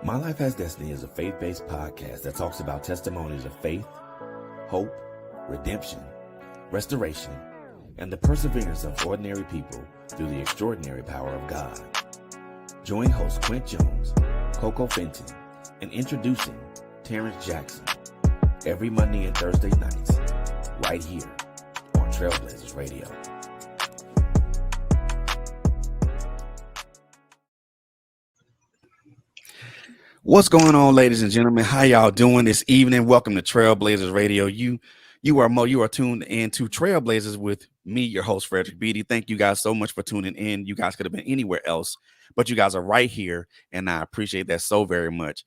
My Life Has Destiny is a faith-based podcast that talks about testimonies of faith, hope, redemption, restoration, and the perseverance of ordinary people through the extraordinary power of God. Join host Quint Jones, Coco Fenton, and introducing Terrence Jackson every Monday and Thursday nights right here on TrailBlazerz Radio. What's going on, ladies and gentlemen? How y'all doing this evening? Welcome to TrailBlazerz Radio. You are tuned in to TrailBlazerz with me, your host, Frederick Beaty. Thank you guys so much for tuning in. You guys could have been anywhere else, but you guys are right here, and I appreciate that so very much.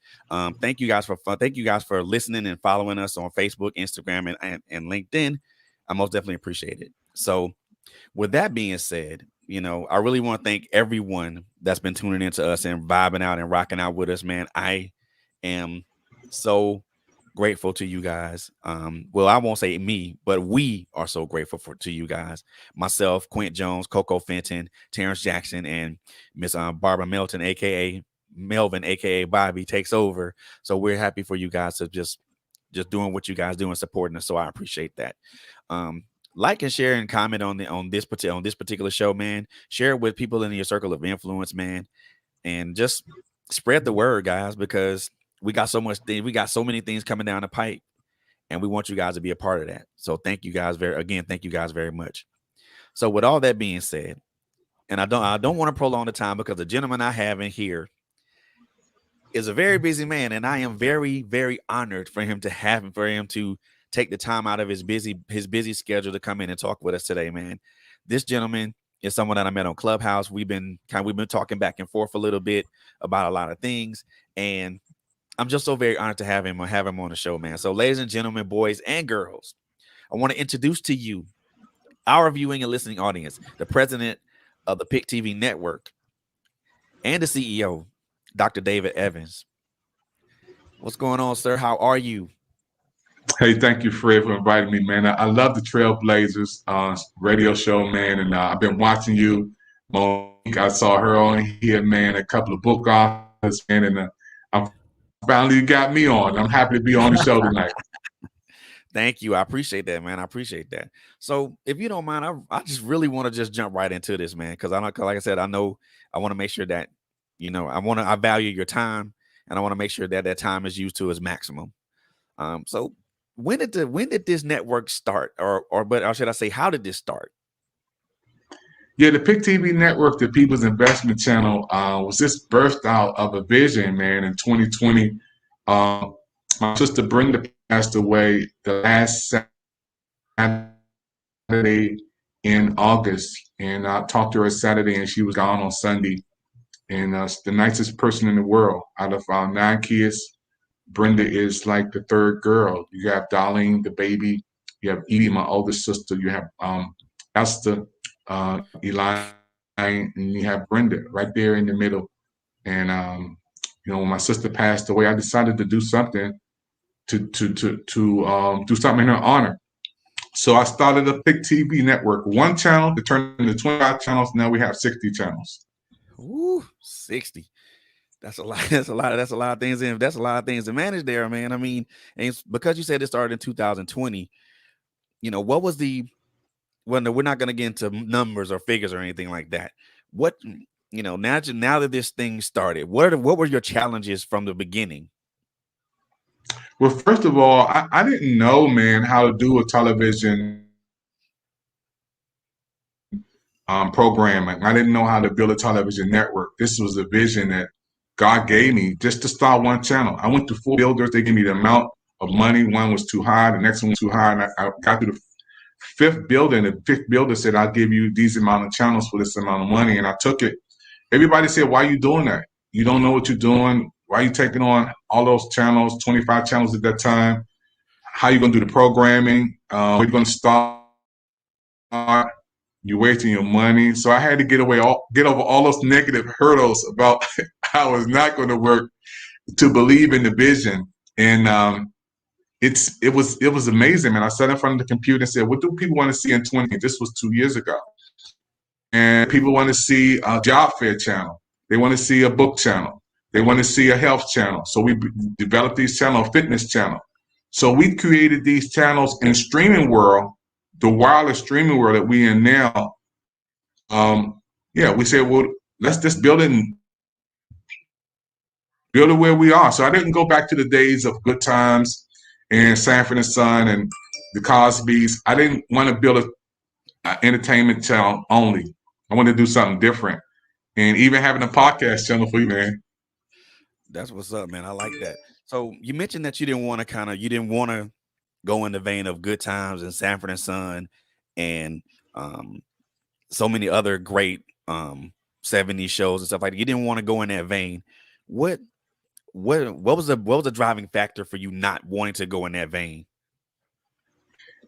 Thank you guys for listening and following us on Facebook, Instagram, and LinkedIn. I most definitely appreciate it. So, with that being said, I really want to thank everyone that's been tuning into us and vibing out and rocking out with us, man. I am so grateful to you guys. Well, I won't say me, but we are so grateful to you guys. Myself, Quint Jones, Coco Fenton, Terrence Jackson, and Miss Barbara Melton, aka Melvin, aka Bobby, takes over. So we're happy for you guys to just doing what you guys do and supporting us. So I appreciate that. Like and share and comment on this particular show, man. Share it with people in your circle of influence, man, and just spread the word, guys, because we got so many things coming down the pipe, and we want you guys to be a part of that. So thank you guys very much. So with all that being said, and I don't want to prolong the time because the gentleman I have in here is a very busy man, and I am very, very honored for him to take the time out of his busy schedule to come in and talk with us today, man. This gentleman is someone that I met on Clubhouse. We've been talking back and forth a little bit about a lot of things, and I'm just so very honored to have him on the show, man. So, ladies and gentlemen, boys and girls, I want to introduce to you our viewing and listening audience, the president of the PIC TV network and the CEO, Dr. David Evans. What's going on, sir? How are you? Hey, thank you, Fred, for inviting me, man. I love the TrailBlazerz radio show, man, and I've been watching you. Monique, I saw her on here, man, a couple of book authors, man, and I'm finally got me on. I'm happy to be on the show tonight. Thank you. I appreciate that, man. I appreciate that. So if you don't mind, I just really want to just jump right into this, man, because like I said, I know I want to make sure that, I value your time, and I want to make sure that time is used to its maximum. So when did this network start, or should I say, how did this start? Yeah, the PIC TV network, the People's Investment Channel, was just birthed out of a vision, man. In 2020, my sister Brenda passed away the last Saturday in August, and I talked to her Saturday, and she was gone on Sunday. And the nicest person in the world. Out of our 9 kids, Brenda is like the third girl. You have Darlene, the baby. You have Edie, my oldest sister. You have Esther, Eli, and you have Brenda right there in the middle. And when my sister passed away, I decided to do something to do something in her honor. So I started a PIC TV network, 1 channel to turn into 25 channels. Now we have 60 channels. Ooh, 60. That's a lot. That's a lot of things. That's a lot of things to manage there, man. I mean, and because you said it started in 2020, what was we're not going to get into numbers or figures or anything like that. What, now that this thing started, what were your challenges from the beginning? Well, first of all, I didn't know, man, how to do a television programming. I didn't know how to build a television network. This was a vision that God gave me just to start 1 channel. I went to 4 builders. They gave me the amount of money. One was too high. The next one was too high. And I got to the 5th building. The 5th builder said, I'll give you these amount of channels for this amount of money. And I took it. Everybody said, why are you doing that? You don't know what you're doing. Why are you taking on all those channels, 25 channels at that time? How are you going to do the programming? Where are you going to start? You're wasting your money. So I had to get over all those negative hurdles about how it's not going to work to believe in the vision. And it was amazing, man. I sat in front of the computer and said, what do people want to see in 20? This was 2 years ago. And people want to see a job fair channel. They want to see a book channel. They want to see a health channel. So we developed these channels, a fitness channel. So we created these channels in streaming world, the wireless streaming world that we in now. We said, well, let's just build it where we are. So I didn't go back to the days of Good Times and Sanford and Son and the Cosbys. I didn't want to build an entertainment channel only. I wanted to do something different. And even having a podcast channel for you, man. That's what's up, man. I like that. So you mentioned that you didn't want to go in the vein of Good Times and Sanford and Son and so many other great 70s shows and stuff like that. You didn't want to go in that vein. What was the driving factor for you not wanting to go in that vein?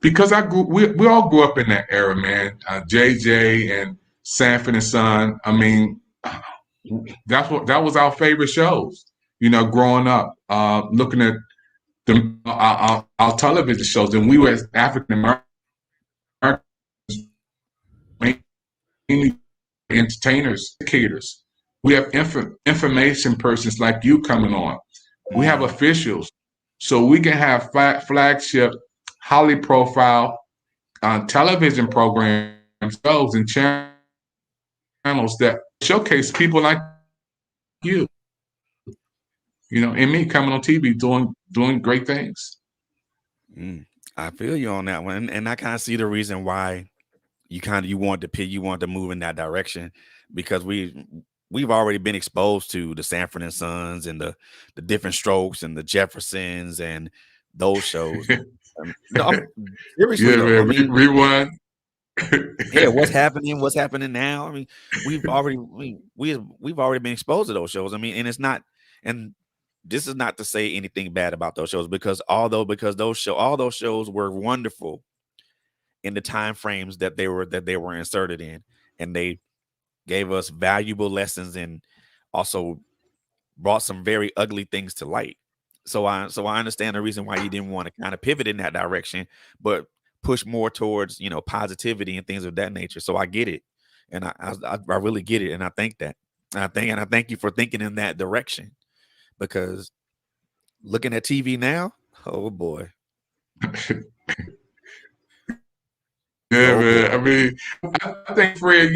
Because we all grew up in that era, man. JJ and Sanford and Son. I mean, that was our favorite shows. Growing up, looking at our television shows, and we were as African Americans, mainly entertainers, educators. We have information persons like you coming on. We have officials, so we can have flagship, highly profile television programs, shows, and channels that showcase people like you. And me coming on TV doing great things. I feel you on that one, and I kind of see the reason why you want to move in that direction, because we've already been exposed to the Sanford and Sons and the Different Strokes and the Jeffersons and those shows. Seriously, yeah, man, we won. Yeah, what's happening now? I mean, we've already been exposed to those shows. I mean, and this is not to say anything bad about those shows, because all those shows were wonderful in the time frames that they were inserted in, and they gave us valuable lessons and also brought some very ugly things to light. So I understand the reason why you didn't want to kind of pivot in that direction, but push more towards positivity and things of that nature. So I get it, and I really get it, and I think that I thank you for thinking in that direction, because looking at TV now, oh boy. Yeah, man. I mean, I think, Fred,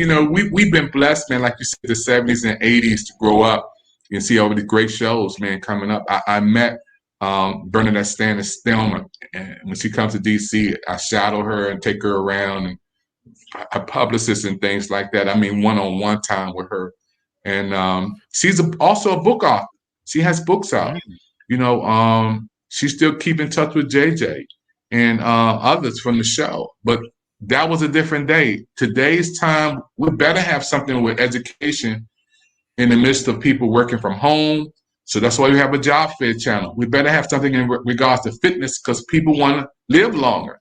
we've been blessed, man, like you said, the 70s and 80s to grow up and see all these great shows, man, coming up. I met Bernadette Stillman, and when she comes to D.C., I shadow her and take her around, and a publicist and things like that. I mean, one-on-one time with her. And she's also a book author. She has books out. She still keep in touch with JJ and others from the show. But that was a different day. Today's time, we better have something with education in the midst of people working from home. So that's why we have a job fair channel. We better have something in regards to fitness, because people want to live longer.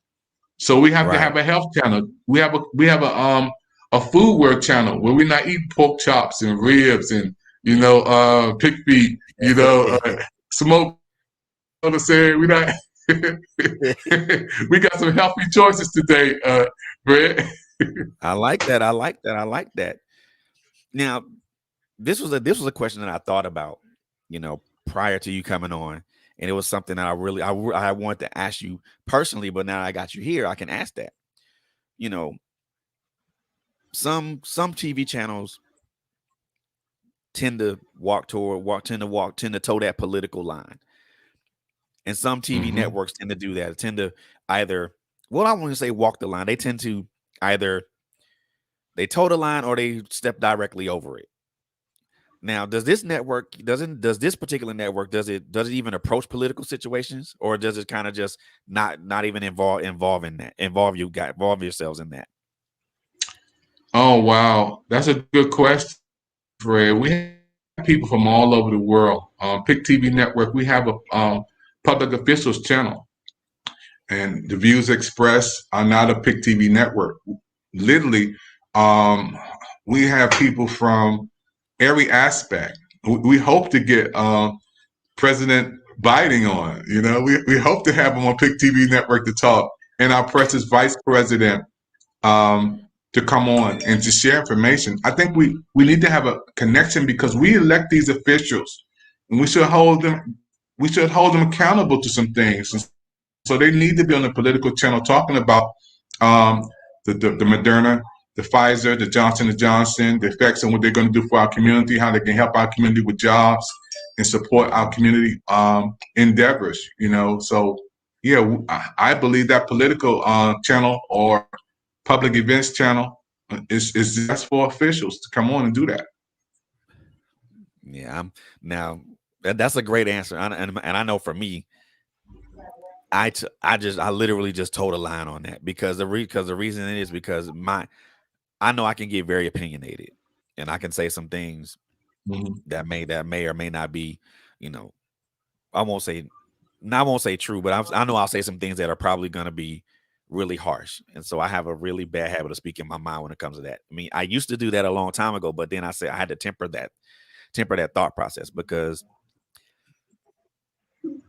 So we have to have a health channel. We have a food work channel where we're not eating pork chops and ribs and pig feet, smoked. We not. We got some healthy choices today, Brett. I like that. Now, this was a question that I thought about, prior to you coming on, and it was something that I wanted to ask you personally, but now I got you here, I can ask that. Some TV channels tend to toe that political line. And some TV networks tend to do that. Tend to either, well, I want to say walk the line. They tend to either they toe the line or they step directly over it. Now, does this particular network, does it even approach political situations, or does it kind of just not even involve yourselves in that? Oh, wow. That's a good question, Fred. We have people from all over the world. Pick TV Network, we have a public officials channel, and the views expressed are not a Pick TV Network. Literally, we have people from every aspect. We hope to get President Biden on. We hope to have him on Pick TV Network to talk, and our precious Vice President to come on and to share information. I think we need to have a connection, because we elect these officials And we should hold them accountable to some things. And so they need to be on the political channel talking about um, the Moderna, the Pfizer, the Johnson & Johnson, the effects and what they're going to do for our community, how they can help our community with jobs and support our community endeavors, So, yeah, I believe that political channel or public events channel is just for officials to come on and do that. Yeah, now that's a great answer, and I know for me, I literally just told a line on that because the reason it is because I know I can get very opinionated, and I can say some things that may or may not be, I won't say true, but I know I'll say some things that are probably going to be really harsh, and so I have a really bad habit of speaking my mind when it comes to that. I mean, I used to do that a long time ago, but then I said I had to temper that thought process because,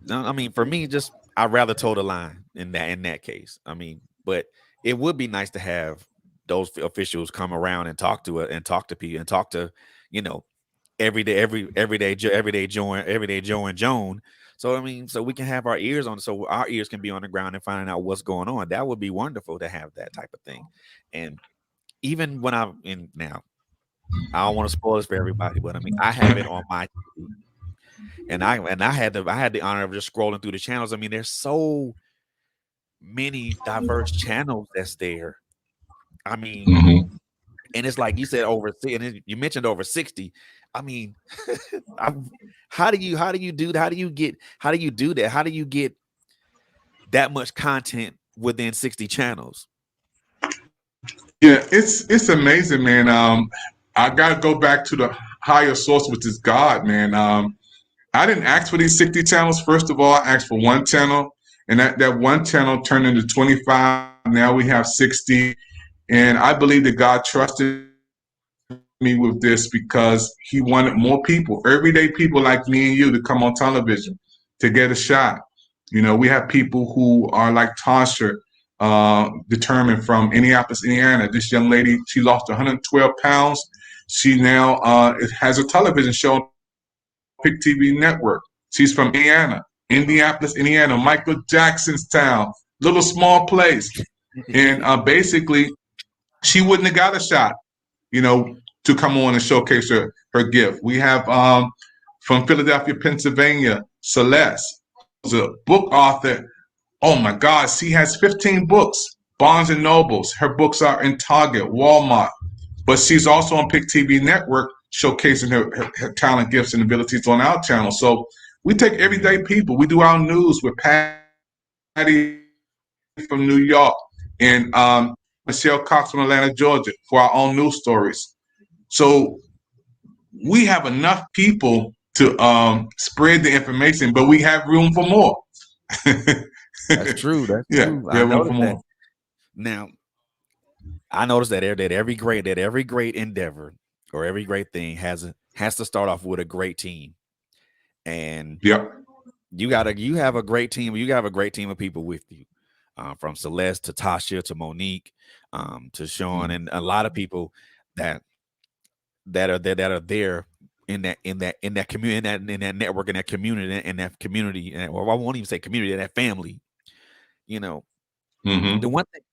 I mean, for me, just I'd rather toe the line in that case. I mean, but it would be nice to have those officials come around and talk to it and talk to people and talk to, everyday Joe and Joan. So I mean, so we can have our ears on, so our ears can be on the ground and finding out what's going on. That would be wonderful to have that type of thing. And even when I'm in now, I don't want to spoil this for everybody, but I mean, I have it on my TV, and I had the honor of just scrolling through the channels. I mean, there's so many diverse channels that's there. I mean, and it's like you said and you mentioned over 60. I mean, how do you do that? How do you do that? How do you get that much content within 60 channels? Yeah, it's amazing, man. I gotta go back to the higher source, which is God, man. I didn't ask for these 60 channels. First of all, I asked for one channel, and that one channel turned into 25. Now we have 60, and I believe that God trusted me with this because He wanted more people, everyday people like me and you, to come on television to get a shot. We have people who are like Tasha, determined from Indianapolis, Indiana. This young lady, she lost 112 pounds. She now has a television show on Pick TV Network. She's from Indianapolis, Indiana, Michael Jackson's town, little small place. And basically, she wouldn't have got a shot, to come on and showcase her gift. We have from Philadelphia, Pennsylvania, Celeste, who's a book author. Oh my God, she has 15 books, Barnes and Nobles. Her books are in Target, Walmart, but she's also on Pick TV Network showcasing her talent, gifts, and abilities on our channel. So we take everyday people. We do our news with Patty from New York and Michelle Cox from Atlanta, Georgia for our own news stories. So we have enough people to spread the information, but we have room for more. That's true. That's true. I noticed that. Now, I noticed that every great endeavor or every great thing has to start off with a great team. And you have a great team. You have a great team of people with you, from Celeste to Tasha to Monique, to Sean, and a lot of people that are there in that community, in that network, in that community, or I won't even say community, in that family. The one thing,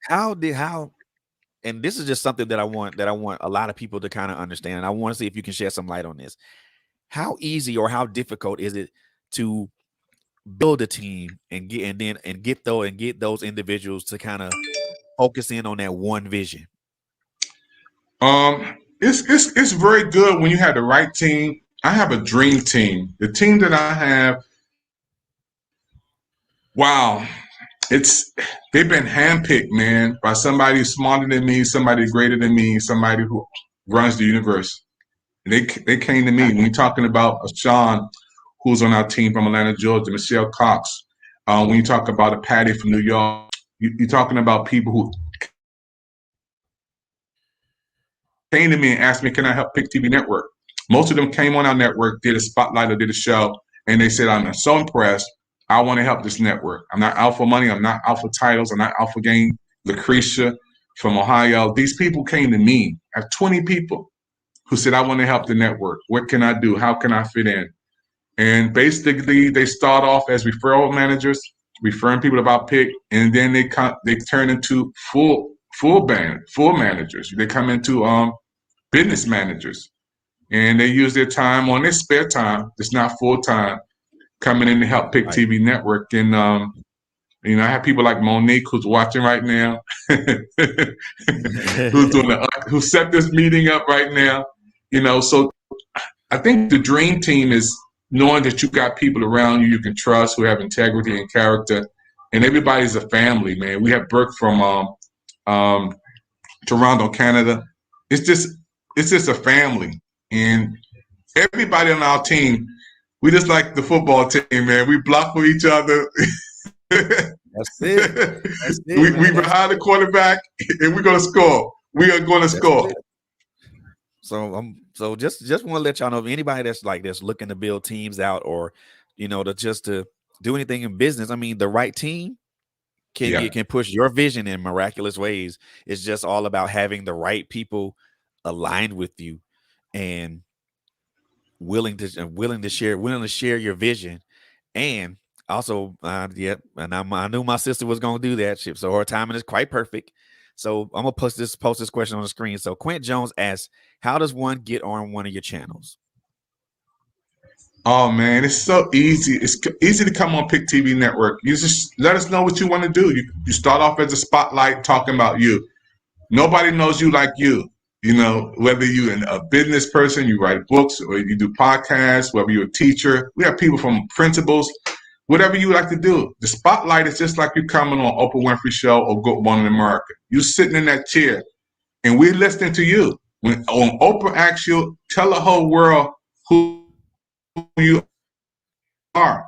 and this is just something that I want a lot of people to kind of understand, and I want to see if you can shed some light on this. How easy or how difficult is it to build a team and get those individuals to kind of focus in on that one vision? It's very good when you have the right team. I have a dream team. The team that I have, wow, they've been handpicked, man, by somebody smarter than me, somebody greater than me, somebody who runs the universe. They came to me. When you're talking about Sean, who's on our team from Atlanta, Georgia, Michelle Cox. When you talk about a Patty from New York, you're talking about people who came to me and asked me, can I help Pick TV Network? Most of them came on our network, did a spotlight or did a show, and they said, I'm so impressed. I want to help this network. I'm not out for money. I'm not out for titles. I'm not out for gain. Lucretia from Ohio. These people came to me. I have 20 people who said, I want to help the network. What can I do? How can I fit in? And basically, they start off as referral managers, referring people about Pick, and then they turn into full managers. They come into business managers, and they use their time on their spare time. It's not full time, coming in to help Pick TV Network. And I have people like Monique, who's watching right now, who set this meeting up right now. So I think the dream team is knowing that you got people around you can trust, who have integrity and character, and everybody's a family, man. We have Burke from Toronto, Canada. It's just a family, and everybody on our team, we just like the football team, man. We block for each other. That's it. We behind the quarterback, and we're gonna score. We are gonna score. It. So just want to let y'all know, if anybody that's looking to build teams out, or to do anything in business, I mean, the right team can push your vision in miraculous ways. It's just all about having the right people aligned with you and willing to share your vision. And also, and I knew my sister was gonna do that shit, so her timing is quite perfect. So I'm gonna post this question on the screen. So Quint Jones asks, how does one get on one of your channels? Oh man, it's so easy. It's easy to come on Pick TV Network. You just let us know what you want to do. You start off as a spotlight talking about you. Nobody knows you like you. Whether you're a business person, you write books, or you do podcasts, whether you're a teacher. We have people from principals, whatever you like to do. The spotlight is just like you coming on Oprah Winfrey show or Good Morning America. You're sitting in that chair, and we're listening to you. When Oprah asks you, tell the whole world who you are.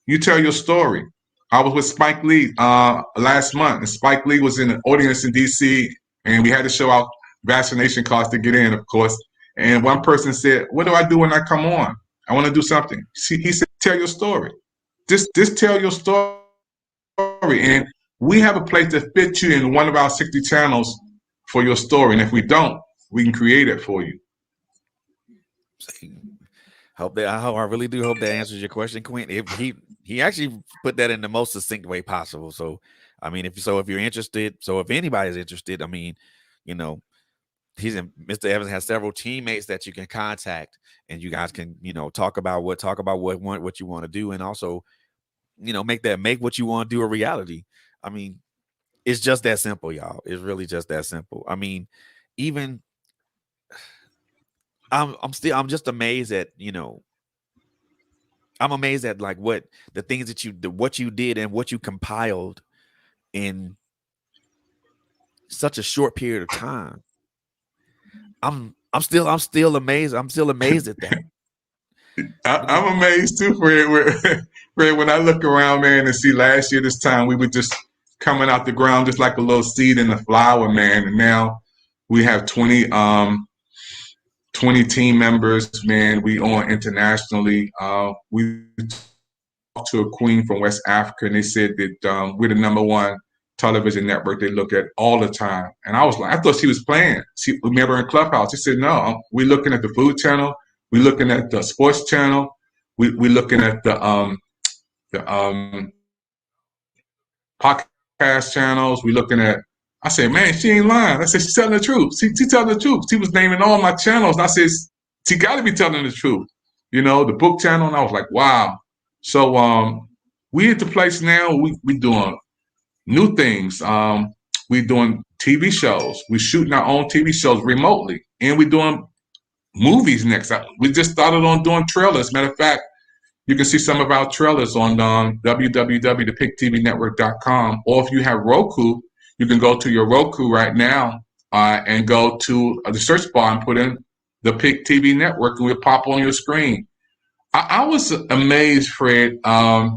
You tell your story. I was with Spike Lee last month, and Spike Lee was in the audience in D.C., and we had to show our vaccination cards to get in, of course. And one person said, what do I do when I come on? I want to do something. He said, tell your story. Just tell your story. And we have a place to fit you in one of our 60 channels for your story. And if we don't, we can create it for you. I really do hope that answers your question, Quint. If he actually put that in the most succinct way possible. So, I mean, if you're interested, so if anybody's interested, I mean, Mr. Evans has several teammates that you can contact, and you guys can, talk about what you want to do, and also, make what you want to do a reality. I mean, it's just that simple, y'all. It's really just that simple. I mean, even I'm just amazed at, I'm amazed at like what the things what you did and what you compiled in such a short period of time. I'm still amazed. I'm still amazed at that. I'm amazed too, Fred. When I look around, man, and see last year this time we were just coming out the ground just like a little seed in the flower, man. And now we have 20 team members, man. We on internationally. We talked to a queen from West Africa, and they said that we're the #1 television network they look at all the time. And I was like, I thought she was playing. She remember in Clubhouse. She said, no, we're looking at the Food Channel. We're looking at the Sports Channel. We're looking at the podcast channels. We're looking at. I said, man, she ain't lying. I said, she's telling the truth. She telling the truth. She was naming all my channels. And I said, she got to be telling the truth. The book channel. And I was like, wow. So we at the place now. We doing new things. We're doing TV shows. We're shooting our own TV shows remotely. And we're doing movies next. We just started on doing trailers. Matter of fact, you can see some of our trailers on www.thepicktvnetwork.com. Or if you have Roku, you can go to your Roku right now and go to the search bar and put in the Pick TV Network, and we'll pop on your screen. I was amazed, Fred. A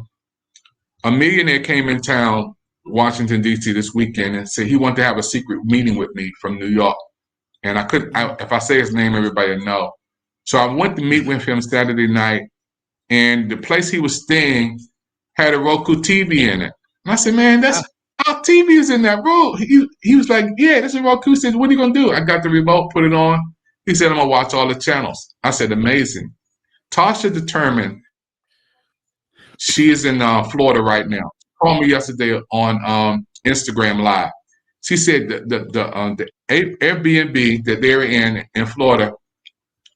millionaire came in town, Washington, D.C. this weekend, and said he wanted to have a secret meeting with me from New York. And I couldn't, if I say his name, everybody will know. So I went to meet with him Saturday night, and the place he was staying had a Roku TV in it. And I said, man, that's our TV is in that room. He was like, yeah, this is Roku. He said, what are you going to do? I got the remote, put it on. He said, I'm going to watch all the channels. I said, amazing. Tasha determined She is in Florida right now. She called me yesterday on Instagram Live. She said the Airbnb that they're in Florida.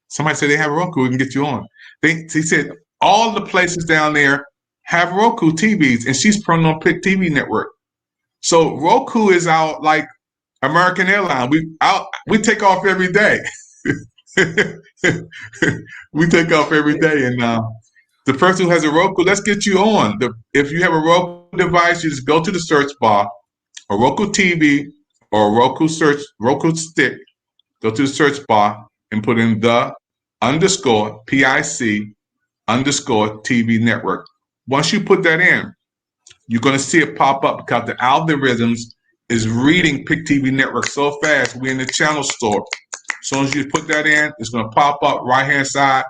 Somebody said they have a Roku. We can get you on. She said all the places down there have Roku TVs, and she's putting on Pick TV Network. So Roku is out like American Airlines. We take off every day. We take off every day, and the person who has a Roku, let's get you on. If you have a Roku device, you just go to the search bar, a Roku TV or a Roku stick. Go to the search bar and put in the _PIC _TV network. Once you put that in, you're going to see it pop up because the algorithms is reading Pick TV Network so fast. We're in the channel store. As soon as you put that in, it's going to pop up right hand side.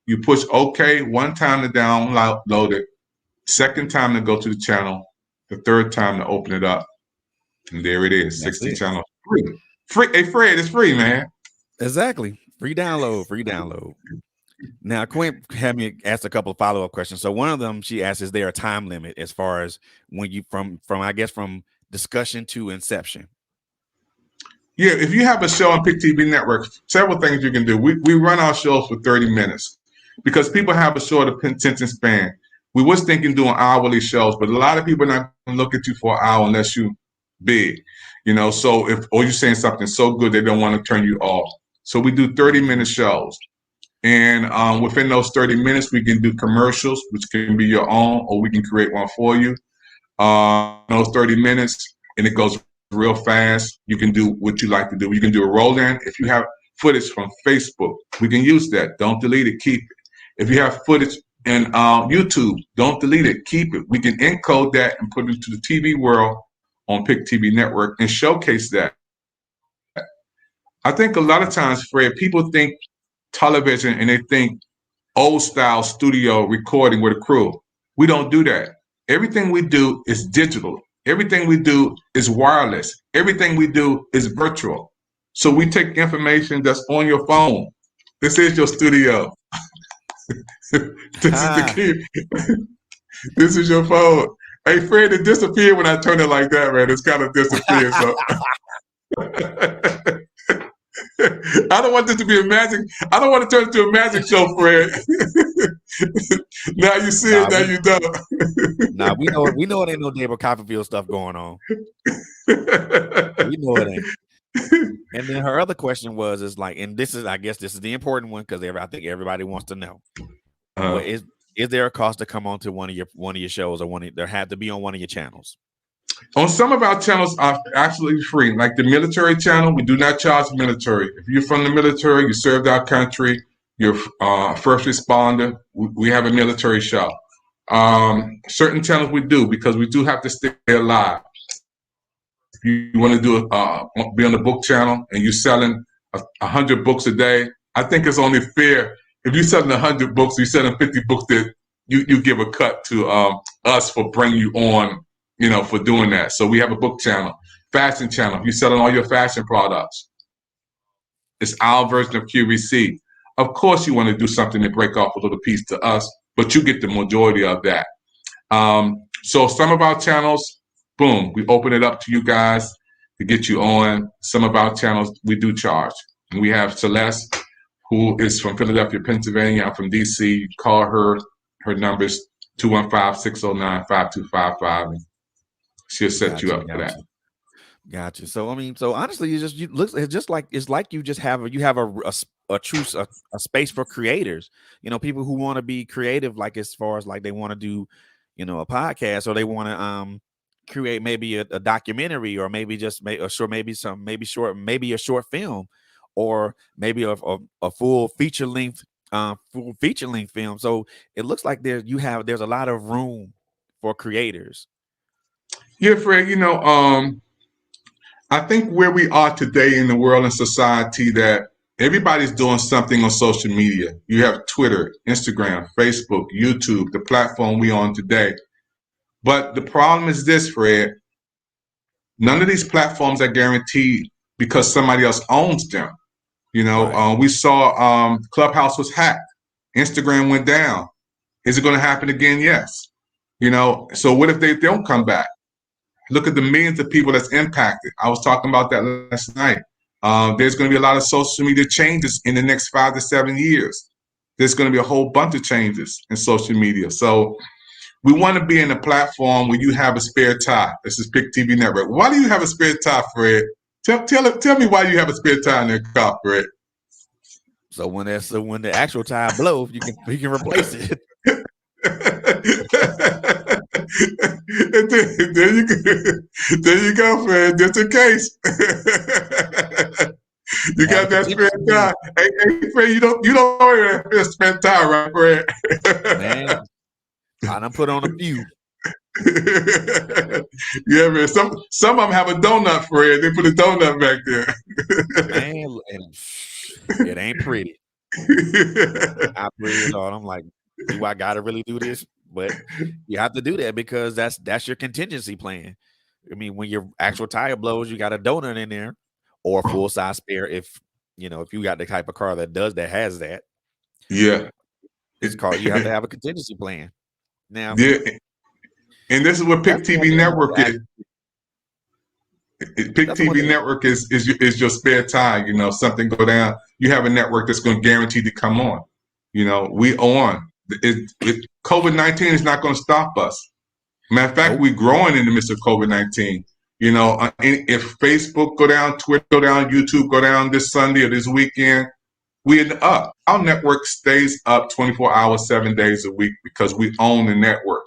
You push OK one time to download it, second time to go to the channel, the third time to open it up, and there it is. 60 channels free. Hey Fred, it's free, man. Exactly. Free download. Now, Quinn had me ask a couple of follow-up questions. So one of them, she asked, is there a time limit as far as when you from discussion to inception? Yeah, if you have a show on Pick TV Network, several things you can do. We run our shows for 30 minutes because people have a short attention span. We was thinking doing hourly shows, but a lot of people are not going to look at you for an hour unless you big, So or you're saying something so good they don't want to turn you off. So we do 30-minute shows. And within those 30 minutes, we can do commercials, which can be your own, or we can create one for you. Those 30 minutes, and it goes real fast. You can do what you like to do. You can do a roll-in. If you have footage from Facebook, we can use that. Don't delete it. Keep it. If you have footage in YouTube, don't delete it. Keep it. We can encode that and put it into the TV world on Pick TV Network and showcase that. I think a lot of times, Fred, people think television and they think old style studio recording with a crew. We don't do that. Everything we do is digital. Everything we do is wireless. Everything we do is virtual. So we take information that's on your phone. This is your studio. This is the key. This is your phone. Hey Fred, it disappeared when I turn it like that, man. It's kind of disappeared. So I don't want this to be a magic. I don't want to turn it into a magic show, Fred. Now you see it, now you don't. We know it ain't no David Copperfield stuff going on. We know it ain't. And then her other question is like, and this is the important one because I think everybody wants to know. Is there a cost to come onto one of your shows, or there had to be on one of your channels? On some of our channels are absolutely free. Like the military channel, we do not charge the military. If you're from the military, you served our country, you're first responder, we have a military show. Certain channels we do because we do have to stay alive. If you want to do be on the book channel and you're selling 100 books a day, I think it's only fair. If you're selling 100 books, you're selling 50 books that you give a cut to us for bringing you on, for doing that. So we have a book channel, fashion channel. You're selling all your fashion products. It's our version of QVC. Of course, you want to do something to break off a little piece to us, but you get the majority of that. So some of our channels, boom, we open it up to you guys to get you on. Some of our channels we do charge. And we have Celeste, who is from Philadelphia, Pennsylvania. I'm from DC. Call her. Her number is 215-609-5255. And she'll set you up for that. Gotcha. So honestly, it's like you have a space for creators. People who want to be creative, like as far as like they want to do, a podcast, or they want to create maybe a documentary, or maybe a short film, or maybe a full feature length film. So it looks like there's a lot of room for creators. Yeah, Fred, I think where we are today in the world and society, that everybody's doing something on social media. You have Twitter, Instagram, Facebook, YouTube, the platform we on today. But the problem is this, Fred, none of these platforms are guaranteed because somebody else owns them. Right. We saw Clubhouse was hacked. Instagram went down. Is it going to happen again? Yes. So what if they don't come back? Look at the millions of people that's impacted. I was talking about that last night. There's going to be a lot of social media changes in the next 5 to 7 years. There's going to be a whole bunch of changes in social media. So we want to be in a platform where you have a spare tire. This is Pick TV Network. Why do you have a spare tire, Fred? Tell me why you have a spare tire in your car, Fred. So when the actual tire blows, you can replace it. There you go, Fred. Just in case. You got that spare tire. Hey, Fred, you don't have that spare tire, right, Fred? Man, I done put on a few. Yeah, man. Some of them have a donut, Fred. They put a donut back there. Man, and it ain't pretty. I breathe it on. I'm like, do I gotta really do this? But you have to do that because that's your contingency plan. I mean, when your actual tire blows, you got a donut in there or a full size spare. If you got the type of car that has that. Yeah, it's called. You have to have a contingency plan. Now, yeah, and this is what Pick TV Network is. Pick TV Network is your spare tire. Something go down, you have a network that's going to guarantee to come on. We on. COVID-19 is not going to stop us. Matter of fact, we're growing in the midst of COVID-19. If Facebook go down, Twitter go down, YouTube go down this Sunday or this weekend, we're up. Our network stays up 24 hours, 7 days a week because we own the network.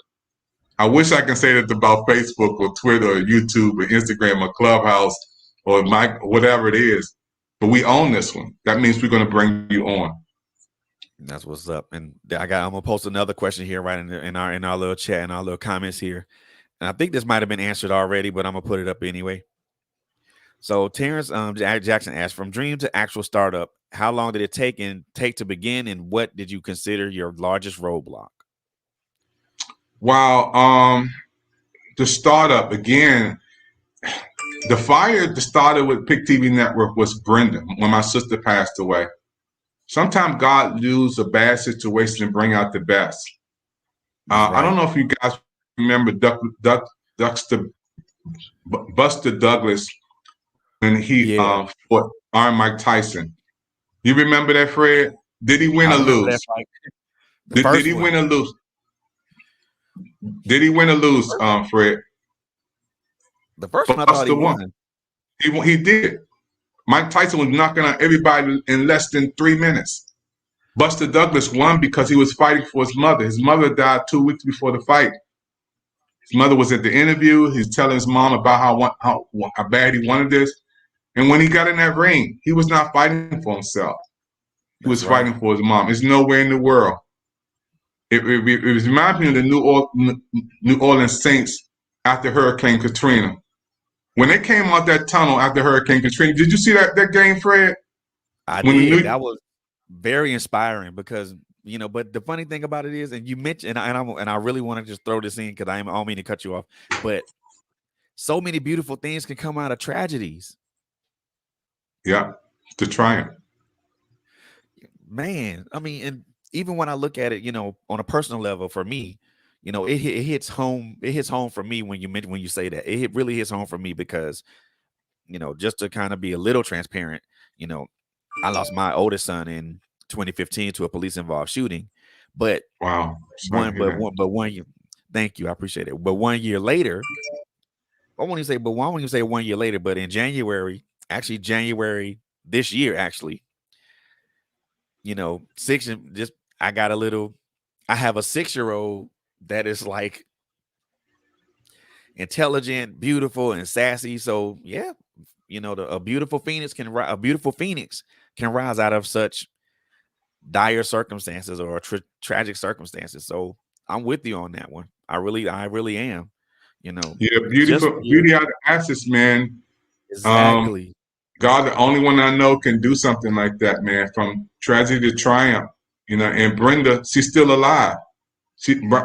I wish I can say that about Facebook or Twitter or YouTube or Instagram or Clubhouse or whatever it is, but we own this one. That means we're going to bring you on. That's what's up. And I'm gonna post another question here right in our little chat and our little comments here. And I think this might have been answered already, but I'm gonna put it up anyway. So Terrence Jackson asked, from dream to actual startup, how long did it take to begin, and what did you consider your largest roadblock? Wow, the startup again. The fire that started with Pick TV Network was Brenda when my sister passed away. Sometimes God uses a bad situation to bring out the best. Right. I don't know if you guys remember Buster Douglas when he fought Iron Mike Tyson. You remember that, Fred? Did he win or lose? Did he win or lose? Did he win or lose, Fred? The first one I thought he won. He did. Mike Tyson was knocking out everybody in less than 3 minutes. Buster Douglas won because he was fighting for his mother. His mother died 2 weeks before the fight. His mother was at the interview. He's telling his mom about how bad he wanted this. And when he got in that ring, he was not fighting for himself. He was fighting for his mom. It's nowhere in the world. It reminds me of the New Orleans Saints after Hurricane Katrina. When they came out that tunnel after Hurricane Katrina, did you see that game, Fred? I did. That was very inspiring because, but the funny thing about it is, and you mentioned, and I really want to just throw this in because I don't mean to cut you off, but so many beautiful things can come out of tragedies. Yeah, the triumph. Man, I mean, and even when I look at it, on a personal level, for me, it hits home. It hits home for me when you say that. It really hits home for me because, just to kind of be a little transparent, I lost my oldest son in 2015 to a police-involved shooting. But wow, one year. Thank you, I appreciate it. But 1 year later, I won't even say. But why won't you say 1 year later? But in January this year, actually, I have a 6-year-old that is like intelligent, beautiful, and sassy. So yeah, a beautiful phoenix can rise out of such dire circumstances or tragic circumstances. So I'm with you on that one. I really am. Yeah, beauty out of ashes, man. Exactly. God, the only one I know can do something like that, man. From tragedy to triumph, And Brenda, she's still alive.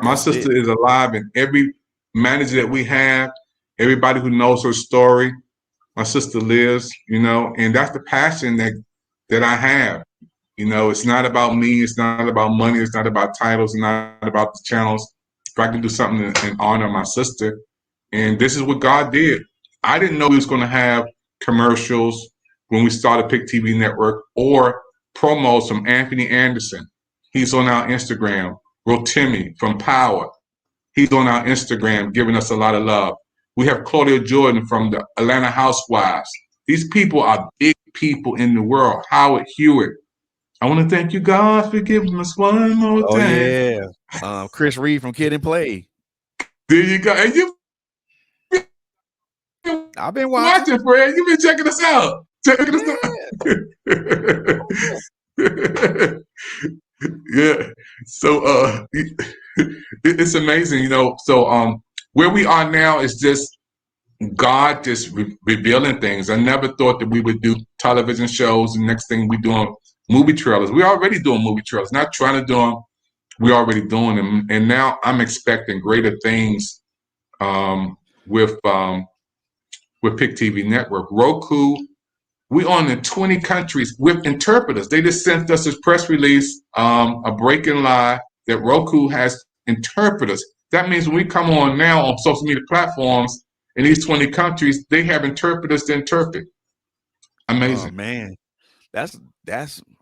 My sister is alive, and every manager that we have, everybody who knows her story, my sister lives, and that's the passion that I have. It's not about me. It's not about money. It's not about titles. It's not about the channels. if I can do something in honor of my sister. And this is what God did. I didn't know we was going to have commercials when we started Pick TV Network or promos from Anthony Anderson. He's on our Instagram. Rotimi from Power. He's on our Instagram giving us a lot of love. We have Claudia Jordan from the Atlanta Housewives. These people are big people in the world. Howard Hewitt. I want to thank you, God, for giving us one more Oh time. yeah, Chris Reed from Kid and Play. There you go. And you I've been watching. Fred. You've been checking us out. Checking us out. Yeah. So it's amazing, So where we are now is just God just revealing things. I never thought that we would do television shows. The next thing we doing movie trailers. We're already doing movie trailers. Not trying to do them. We're already doing them. And now I'm expecting greater things with Pick TV Network. Roku, we on in 20 countries with interpreters. They just sent us a press release, a breaking lie that Roku has interpreters. That means when we come on now on social media platforms in these 20 countries, they have interpreters to interpret. Amazing. Oh man, that's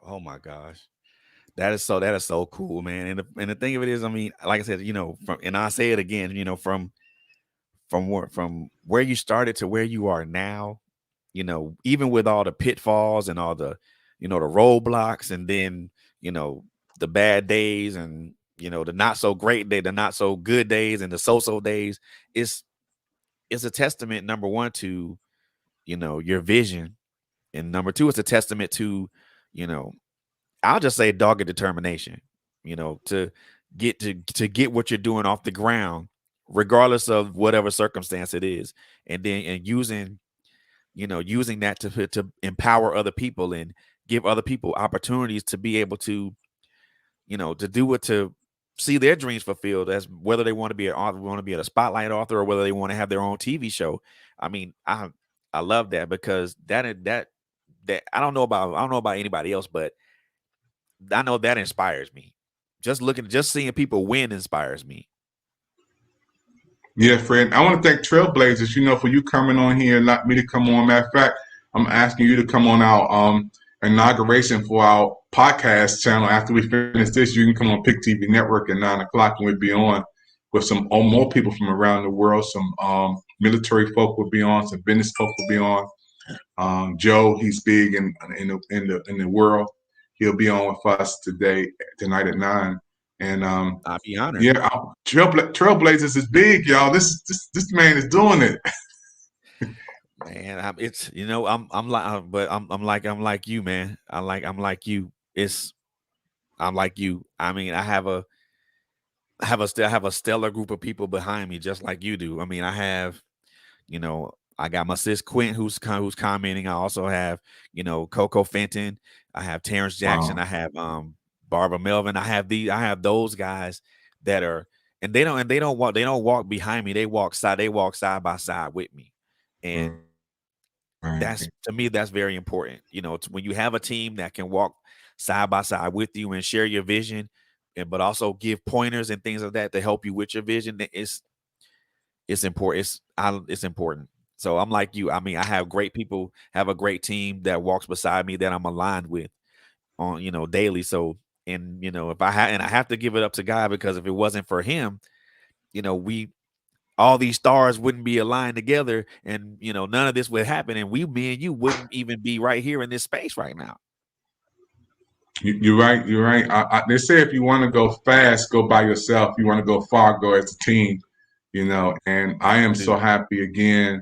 oh my gosh. That is so cool, man. And the thing of it is, I mean, like I said, and I say it again, from where you started to where you are now, even with all the pitfalls and all the, the roadblocks, and then, the bad days, and, the not so great day, the not so good days, and the so days, it's a testament, number one, to, your vision. And number two, it's a testament to, I'll just say dogged determination, to get what you're doing off the ground, regardless of whatever circumstance it is. And using that to empower other people and give other people opportunities to be able to, to see their dreams fulfilled, as whether they want to be an author, want to be a spotlight author, or whether they want to have their own TV show. I mean, I love that, because that I don't know about anybody else, but I know that inspires me. Just seeing people win inspires me. Yeah, Fred. I want to thank TrailBlazerz, for you coming on here and not me to come on. Matter of fact, I'm asking you to come on our inauguration for our podcast channel. After we finish this, you can come on Pick TV Network at 9:00, and we'll be on with some more people from around the world. Some military folk will be on. Some business folk will be on. Joe, he's big in the world. He'll be on with us tonight at 9. And I'd be honored. Yeah, TrailBlazerz is big, y'all. This man is doing it. Man, I'm like you, man. I'm like you. I'm like you. I mean, I have a stellar group of people behind me, just like you do. I mean, I have, I got my sis Quint who's commenting. I also have, Coco Fenton. I have Terrence Jackson. Wow. I have Barbara Melvin. I have those guys that are, and they don't walk behind me. They walk side by side with me. And that's, to me, that's very important. When you have a team that can walk side by side with you and share your vision, but also give pointers and things like that to help you with your vision, it's important. It's important. So I'm like you. I mean, I have great people, have a great team that walks beside me that I'm aligned with on, daily. So, and, if I have to give it up to God, because if it wasn't for him, all these stars wouldn't be aligned together, and, none of this would happen. And me and you wouldn't even be right here in this space right now. You're right. You're right. They say if you want to go fast, go by yourself. If you want to go far, go as a team, and I am so happy again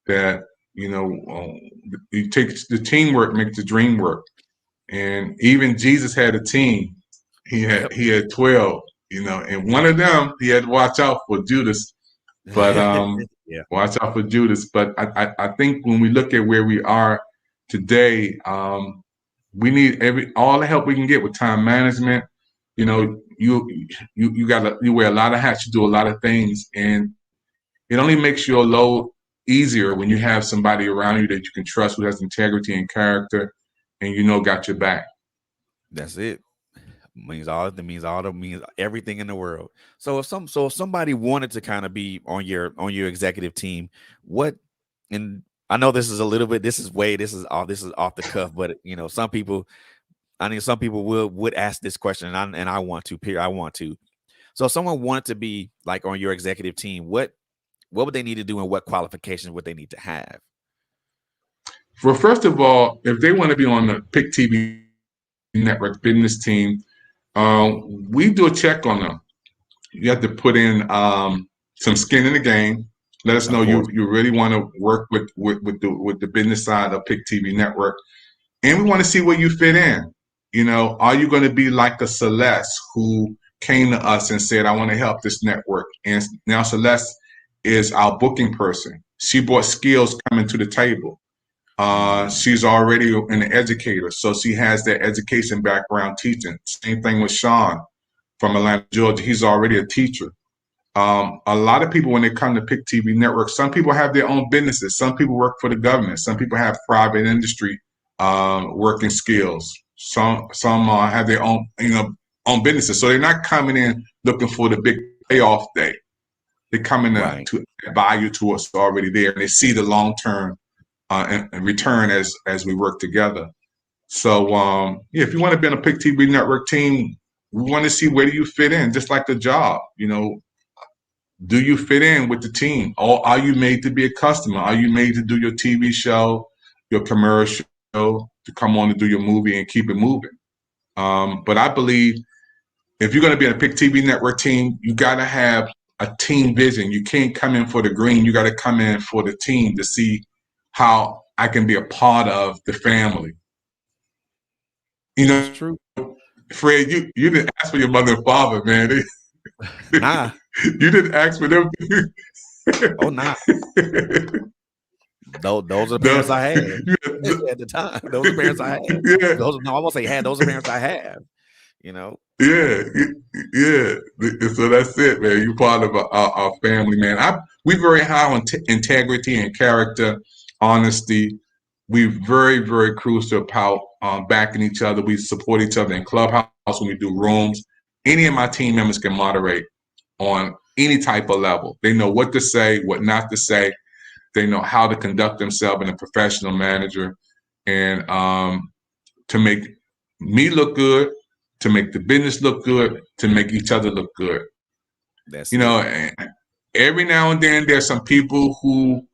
that, you take the teamwork, make the dream work. And even Jesus had a team. He had 12, and one of them, he had to watch out for Judas. But yeah. Watch out for Judas. But I think when we look at where we are today, we need all the help we can get with time management. You wear a lot of hats, you do a lot of things, and it only makes your load easier when you have somebody around you that you can trust, who has integrity and character, and got your back. That's it. means everything in the world. So if somebody wanted to kind of be on your executive team, what and I know this is a little bit this is off the cuff, but some people some people would ask this question, and I want to I want to. So if someone wanted to be like on your executive team, what would they need to do and what qualifications would they need to have? Well, first of all, if they want to be on the Pick TV network business team, we do a check on them. You have to put in some skin in the game. Let us know you really want to work with the business side of Pick TV network, and we want to see where you fit in. Are you going to be like a Celeste who came to us and said, I want to help this network? And now Celeste is our booking person. She brought skills coming to the table. She's already an educator, so she has that education background teaching. Same thing with Sean from Atlanta, Georgia. He's already a teacher. A lot of people, when they come to Pick TV Network, some people have their own businesses. Some people work for the government. Some people have private industry working skills. Some have their own own businesses. So they're not coming in looking for the big payoff day. They're coming to add value to us already there, and they see the long term and return as we work together. So if you want to be on a Pick TV Network team, we want to see where do you fit in, just like the job. Do you fit in with the team? Or are you made to be a customer? Are you made to do your TV show, your commercial, to come on and do your movie and keep it moving? But I believe if you're going to be on a Pick TV Network team, you got to have a team vision. You can't come in for the green. You got to come in for the team to see how I can be a part of the family. That's true. Fred, you didn't ask for your mother and father, man. Nah. You didn't ask for them. Oh, nah. Those are the parents I had at the time. Those are the parents I had. Yeah. I won't say had. Those are the parents I have. Yeah. So that's it, man. You're part of our family, man. We're very high on integrity and character, honesty. We're very, very crucial about backing each other. We support each other in Clubhouse when we do rooms. Any of my team members can moderate on any type of level. They know what to say, what not to say. They know how to conduct themselves in a professional manner, and to make me look good, to make the business look good, to make each other look good. Every now and then there's some people who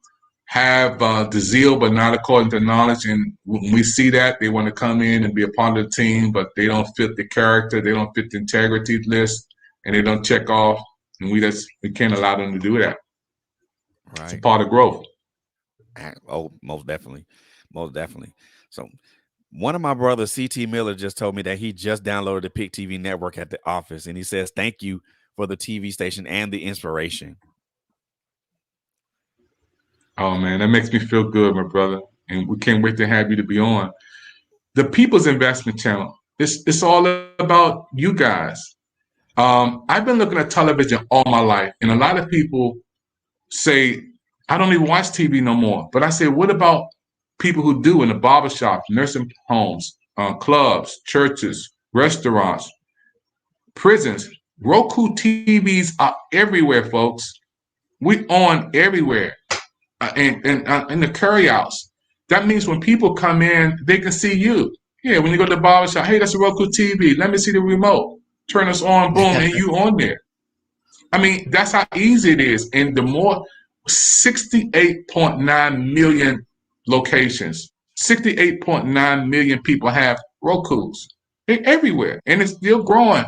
have the zeal, but not according to knowledge. And when we see that, they want to come in and be a part of the team, but they don't fit the character, they don't fit the integrity list, and they don't check off. And we can't allow them to do that. Right. It's a part of growth. Oh, most definitely. So one of my brothers, CT Miller, just told me that he just downloaded the Pick TV network at the office, and he says, thank you for the TV station and the inspiration. Oh, man, that makes me feel good, my brother. And we can't wait to have you to be on. The People's Investment Channel, it's all about you guys. I've been looking at television all my life, and a lot of people say, I don't even watch TV no more. But I say, what about people who do in the barbershops, nursing homes, clubs, churches, restaurants, prisons? Roku TVs are everywhere, folks. We on everywhere. And in the carryouts. That means when people come in, they can see you. Yeah, when you go to the barbershop, hey, that's a Roku TV. Let me see the remote. Turn us on, boom, and you on there. I mean, that's how easy it is. And the more 68.9 million locations, 68.9 million people have Rokus. They're everywhere, and it's still growing.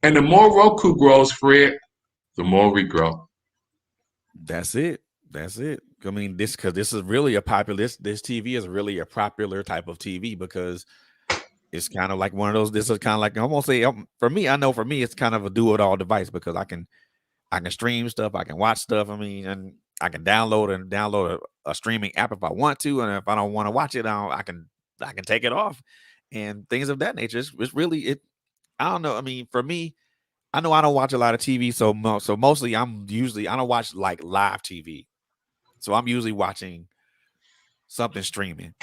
And the more Roku grows, Fred, the more we grow. That's it. I mean, this is really a popular. This TV is really a popular type of TV because it's kind of like one of those. This is kind of like, I won't say for me. I know for me, it's kind of a do-it-all device because I can stream stuff, I can watch stuff. I mean, and I can download a streaming app if I want to, and if I don't want to watch it, I can take it off, and things of that nature. It's really it. I don't know. I mean, for me, I know I don't watch a lot of TV, so mostly I don't watch like live TV. So I'm usually watching something streaming.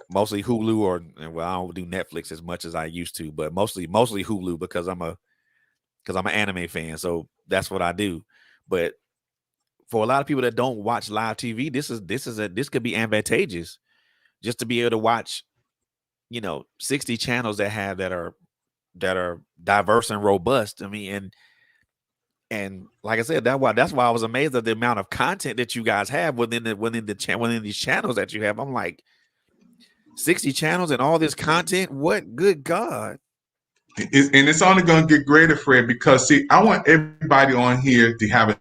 mostly Hulu or well, I don't do Netflix as much as I used to, but mostly Hulu because I'm an anime fan, so that's what I do. But for a lot of people that don't watch live TV, this could be advantageous just to be able to watch 60 channels that are diverse and robust. I mean, and like I said, that's why I was amazed at the amount of content that you guys have within these channels that you have. I'm like, 60 channels and all this content. What good God? And it's only going to get greater, Fred, because see, I want everybody on here to have a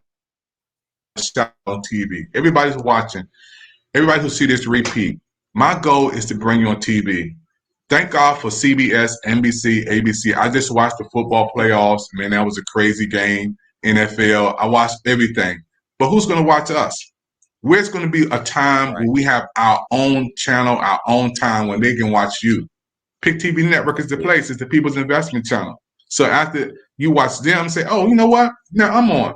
shot on TV. Everybody's watching. Everybody who see this repeat. My goal is to bring you on TV. Thank God for CBS, NBC, ABC. I just watched the football playoffs. Man, that was a crazy game. NFL. I watched everything. But who's going to watch us? Where's going to be a time Right. where we have our own channel, our own time when they can watch you? Pick TV Network is the place. It's the people's investment channel. So after you watch them, say, oh, you know what? Now I'm on.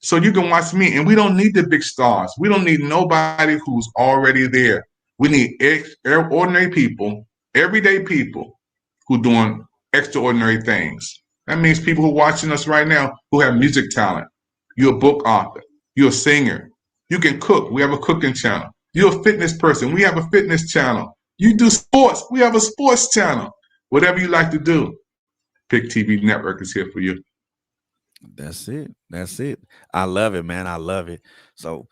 So you can watch me. And we don't need the big stars. We don't need nobody who's already there. We need ordinary people, everyday people who doing extraordinary things. That means people who are watching us right now who have music talent. You're a book author. You're a singer. You can cook. We have a cooking channel. You're a fitness person. We have a fitness channel. You do sports. We have a sports channel. Whatever you like to do, Pick TV Network is here for you. That's it. That's it. I love it, man. I love it. So,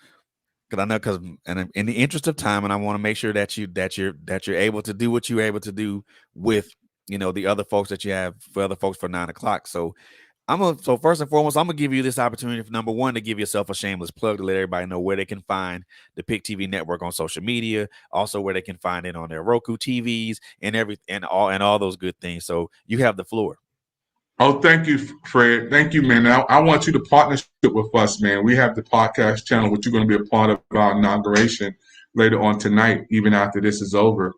and in the interest of time, and I want to make sure that you're able to do what you're able to do with the other folks that you have for other folks for 9 o'clock. So so first and foremost, I'm gonna give you this opportunity for number one to give yourself a shameless plug to let everybody know where they can find the Pick TV Network on social media, also where they can find it on their Roku TVs and all those good things. So you have the floor. Oh, thank you, Fred. Thank you, man. I want you to partnership with us, man. We have the podcast channel, which you're going to be a part of our inauguration later on tonight, even after this is over.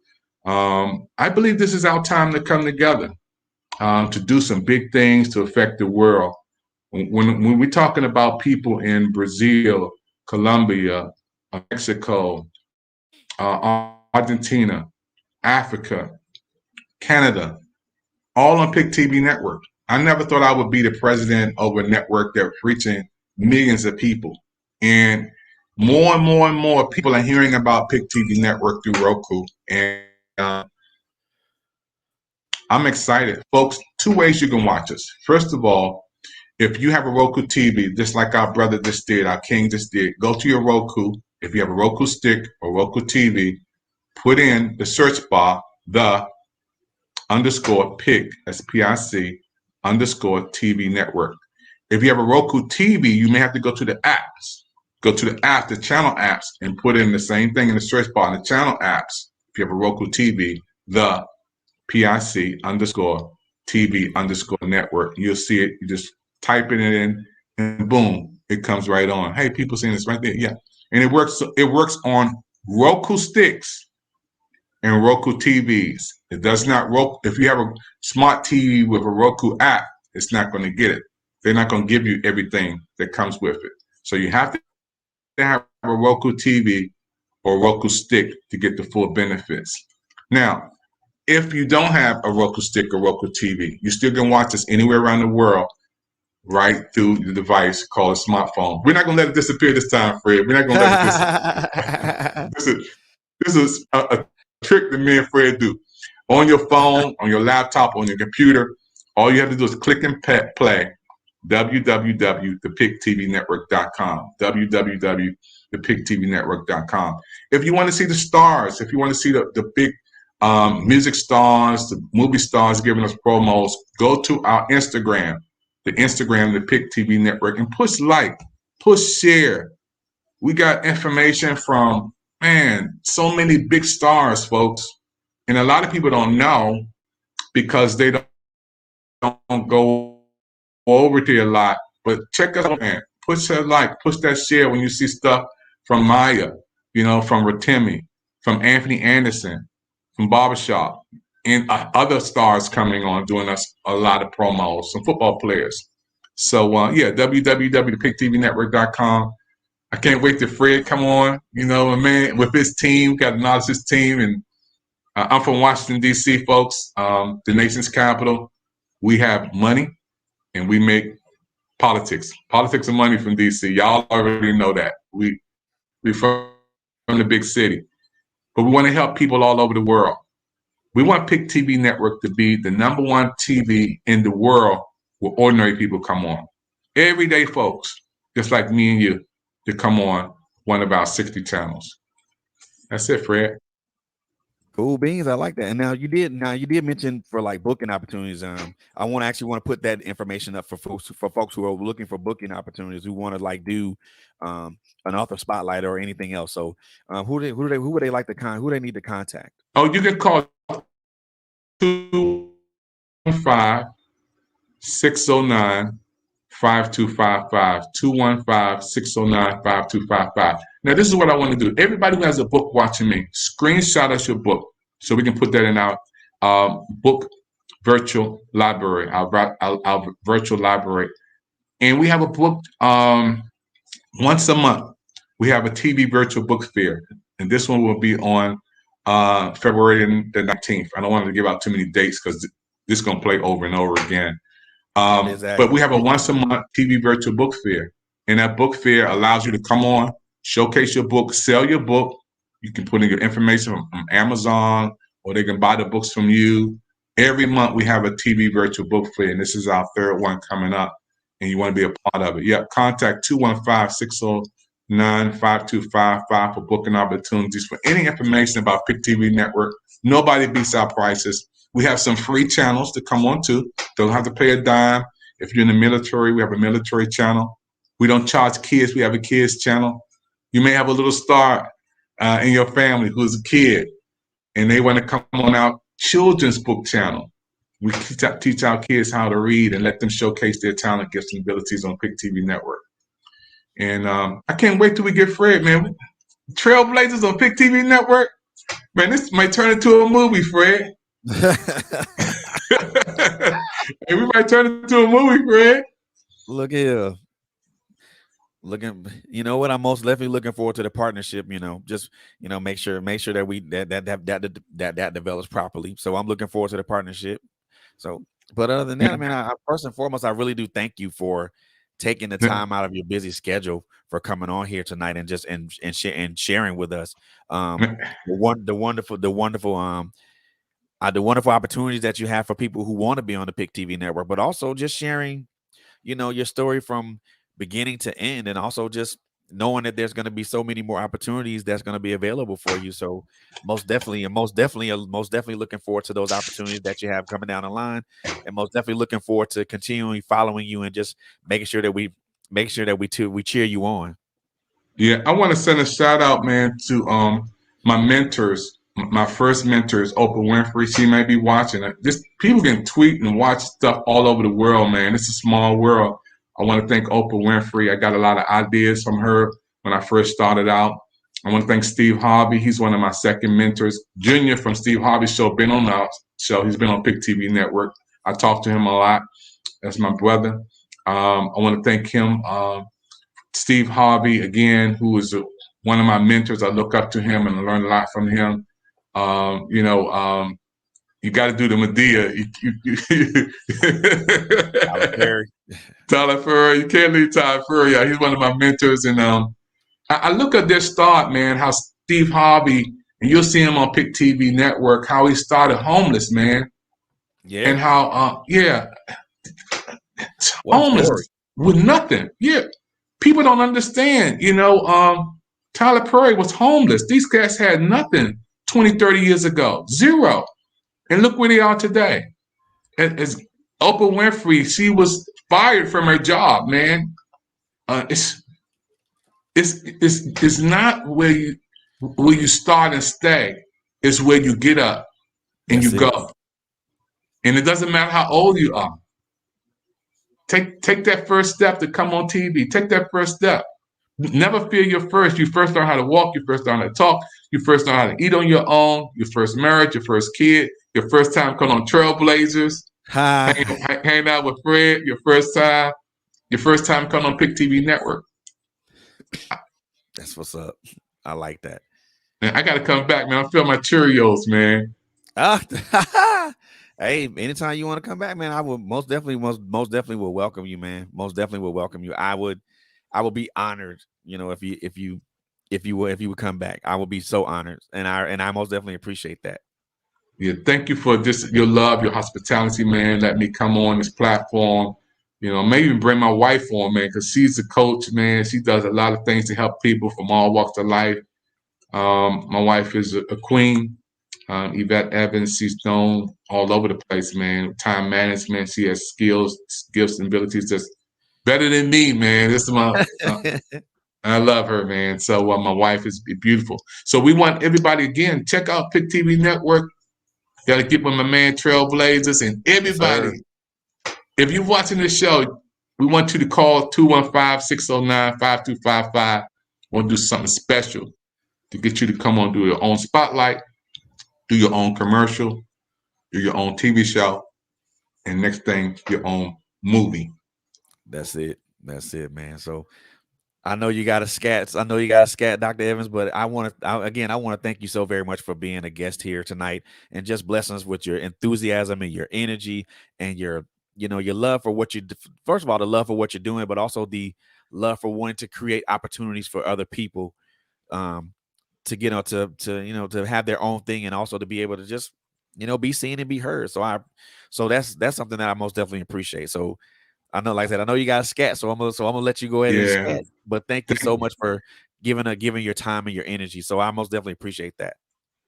I believe this is our time to come together. To do some big things to affect the world. When we're talking about people in Brazil, Colombia, Mexico, Argentina, Africa, Canada, all on Pick TV Network. I never thought I would be the president of a network that's reaching millions of people. And more people are hearing about Pick TV Network through Roku. And I'm excited. Folks, two ways you can watch us. First of all, if you have a Roku TV, just like our brother just did, our king just did, go to your Roku. If you have a Roku stick or Roku TV, put in the search bar, _pick, that's PIC, _TV network. If you have a Roku TV, you may have to go to the apps. Go to the app, the channel apps, and put in the same thing in the search bar in the channel apps. If you have a Roku TV, the PIC _TV _network. You'll see it. You just type it in, and boom, it comes right on. Hey, people seeing this right there? Yeah, and it works. It works on Roku sticks and Roku TVs. It does not Roku. If you have a smart TV with a Roku app, it's not going to get it. They're not going to give you everything that comes with it. So you have to have a Roku TV or Roku stick to get the full benefits. Now, if you don't have a Roku stick or Roku TV, you still can watch us anywhere around the world right through the device called a smartphone. We're not going to let it disappear this time, Fred. We're not going to let it disappear. This is a trick that me and Fred do. On your phone, on your laptop, on your computer, all you have to do is click and play www.thepicktvnetwork.com. www.thepicktvnetwork.com. If you want to see the stars, if you want to see the big music stars, the movie stars giving us promos, go to our Instagram, the Pick TV Network, and push like, push share. We got information from, so many big stars, folks. And a lot of people don't know because they don't go over to you a lot. But check us out, man. Push that like, push that share when you see stuff from Maya, from Rotimi, from Anthony Anderson, from Barbershop, and other stars coming on doing us a lot of promos, some football players. So, www.picktvnetwork.com. I can't wait till Fred come on, man, with his team, got to acknowledge his team, and I'm from Washington, D.C., folks, the nation's capital. We have money and we make politics. Politics and money from D.C. Y'all already know that. We from the big city. But we want to help people all over the world. We want Pick TV Network to be the #1 TV in the world where ordinary people come on. Everyday folks, just like me and you, to come on one of our 60 channels. That's it, Fred. Cool beans. I like that. And now you did mention for like booking opportunities. I want to put that information up for folks who are looking for booking opportunities, who want to like do an author spotlight or anything else. So who would they like to who they need to contact? Oh, you can call 215-609-5255. 215-609-5255. Now, this is what I want to do. Everybody who has a book watching me, screenshot us your book so we can put that in our book virtual library, our virtual library. And we have a book once a month. We have a TV virtual book fair, and this one will be on February the 19th. I don't want to give out too many dates because this is going to play over and over again. Exactly. But we have a once a month TV virtual book fair, and that book fair allows you to come on, showcase your book, sell your book. You can put in your information from Amazon, or they can buy the books from you. Every month we have a TV virtual book fair, and this is our third one coming up, and you want to be a part of it. Yep, contact 215-609-5255 for booking opportunities. For any information about Pick TV Network, nobody beats our prices. We have some free channels to come on to. Don't have to pay a dime. If you're in the military, we have a military channel. We don't charge kids. We have a kids channel. You may have a little star in your family who's a kid, and they want to come on our children's book channel. We teach our kids how to read and let them showcase their talent, gifts, and abilities on Pick TV Network. And I can't wait till we get Fred, man. TrailBlazerz on Pick TV Network. Man, this might turn into a movie, Fred. Hey, we might turn it into a movie, Fred. Look here. You know what? I'm most definitely looking forward to the partnership. Just make sure that develops properly. So I'm looking forward to the partnership. So, but other than that, I mean, first and foremost, I really do thank you for taking the time out of your busy schedule for coming on here tonight and just and sharing with us the wonderful opportunities that you have for people who want to be on the Pick TV Network, but also just sharing, your story from beginning to end, and also just knowing that there's going to be so many more opportunities that's going to be available for you. So most definitely looking forward to those opportunities that you have coming down the line, and most definitely looking forward to continuing following you and just making sure that we cheer you on. Yeah, I want to send a shout out, man, to my mentors. My first mentor is Oprah Winfrey. She may be watching it. Just people can tweet and watch stuff all over the world, man. It's a small world. I want to thank Oprah Winfrey. I got a lot of ideas from her when I first started out. I want to thank Steve Harvey. He's one of my second mentors. Junior from Steve Harvey's show, been on our show. He's been on Pick TV Network. I talk to him a lot. That's my brother. I want to thank him. Steve Harvey, again, who is one of my mentors. I look up to him and I learn a lot from him. You got to do the Medea. Tyler Perry. You can't leave Tyler Perry out. He's one of my mentors. And I look at their start, man, how Steve Harvey, and you'll see him on Pick TV Network, how he started homeless, man. Yeah. And how, homeless with nothing. Yeah. People don't understand, Tyler Perry was homeless. These guys had nothing 20, 30 years ago. Zero. And look where they are today. As Oprah Winfrey, she was fired from her job, man. It's not where you start and stay. It's where you get up and you go. And it doesn't matter how old you are. Take that first step to come on TV. Take that first step. Never fear your first. You first learn how to walk. You first learn how to talk. You first learn how to eat on your own. Your first marriage, your first kid, your first time coming on TrailBlazerz. Hang out with Fred, your first time coming on Pick TV Network. That's what's up. I like that. Man, I got to come back, man. I feel my Cheerios, man. Hey, anytime you want to come back, man, I would most definitely will welcome you, man. Most definitely will welcome you. I would be honored, if you would come back. I would be so honored, and I most definitely appreciate that. Yeah, thank you for just your love, your hospitality, man. Let me come on this platform. Maybe bring my wife on, man, because she's a coach, man. She does a lot of things to help people from all walks of life. My wife is a queen, Yvette Evans. She's known all over the place, man. Time management. She has skills, gifts, and abilities that's better than me, man. This is I love her, man. So my wife is beautiful. So we want everybody again check out Pick TV Network. Got to get with my man TrailBlazerz and Yes, everybody. sir. If you're watching this show, we want you to call 215-609-5255. We'll do something special to get you to come on, do your own spotlight, do your own commercial, do your own TV show, and next thing, your own movie. That's it. That's it, man. So I know you got a scat. I know you got a scat, Dr. Evans, but I want to thank you so very much for being a guest here tonight and just blessing us with your enthusiasm and your energy and your love for what you, first of all, the love for what you're doing, but also the love for wanting to create opportunities for other people, um, to get on to have their own thing and also to be able to just, be seen and be heard. So that's something that I most definitely appreciate. So I know, like I said, I know you got a scat, so I'm gonna let you go ahead and Yeah. scat. But thank you so much for giving your time and your energy. So I most definitely appreciate that.